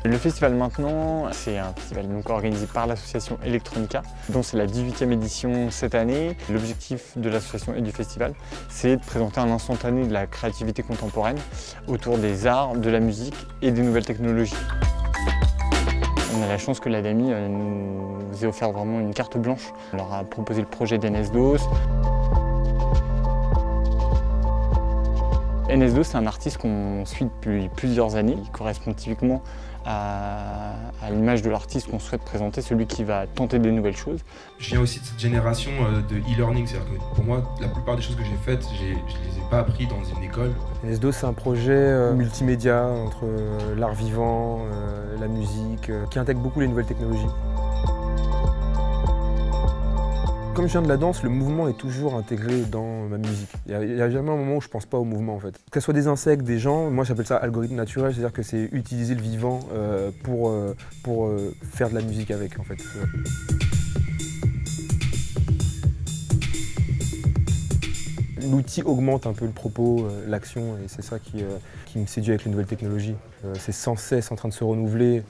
Le festival maintenant, c'est un festival donc organisé par l'association Electronica, dont c'est la 18e édition cette année. L'objectif de l'association et du festival, c'est de présenter un instantané de la créativité contemporaine autour des arts, de la musique et des nouvelles technologies. On a la chance que l'ADAMI nous ait offert vraiment une carte blanche. On leur a proposé le projet d'NS-DOS. NS-DOS, c'est un artiste qu'on suit depuis plusieurs années. Il correspond typiquement à l'image de l'artiste qu'on souhaite présenter, celui qui va tenter de nouvelles choses. Je viens aussi de cette génération de e-learning, c'est-à-dire que pour moi, la plupart des choses que j'ai faites, je ne les ai pas appris dans une école. NS-DOS, c'est un projet multimédia entre l'art vivant, la musique, qui intègre beaucoup les nouvelles technologies. Comme je viens de la danse, le mouvement est toujours intégré dans ma musique. Il n'y a jamais un moment où je ne pense pas au mouvement en fait. Que ce soit des insectes, des gens, moi j'appelle ça algorithme naturel, c'est-à-dire que c'est utiliser le vivant pour faire de la musique avec en fait. L'outil augmente un peu le propos, l'action, et c'est ça qui me séduit avec les nouvelles technologies. C'est sans cesse en train de se renouveler.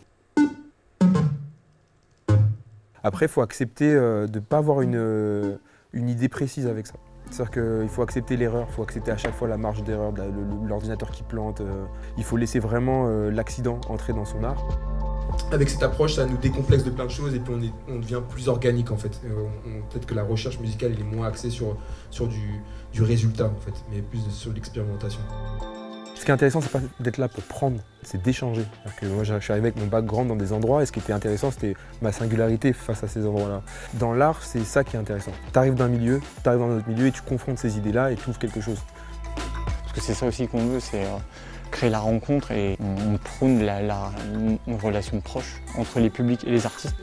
Après, il faut accepter de ne pas avoir une idée précise avec ça. C'est-à-dire qu'il faut accepter l'erreur, il faut accepter à chaque fois la marge d'erreur, l'ordinateur qui plante. Il faut laisser vraiment l'accident entrer dans son art. Avec cette approche, ça nous décomplexe de plein de choses et puis on devient plus organique en fait. Peut-être que la recherche musicale elle est moins axée sur du résultat en fait, mais plus sur l'expérimentation. Ce qui est intéressant, c'est pas d'être là pour prendre, c'est d'échanger. Moi, je suis arrivé avec mon background dans des endroits et ce qui était intéressant, c'était ma singularité face à ces endroits-là. Dans l'art, c'est ça qui est intéressant. Tu arrives d'un milieu, tu arrives dans un autre milieu et tu confrontes ces idées-là et tu ouvres quelque chose. Parce que c'est ça aussi qu'on veut, c'est créer la rencontre et on prône une relation proche entre les publics et les artistes.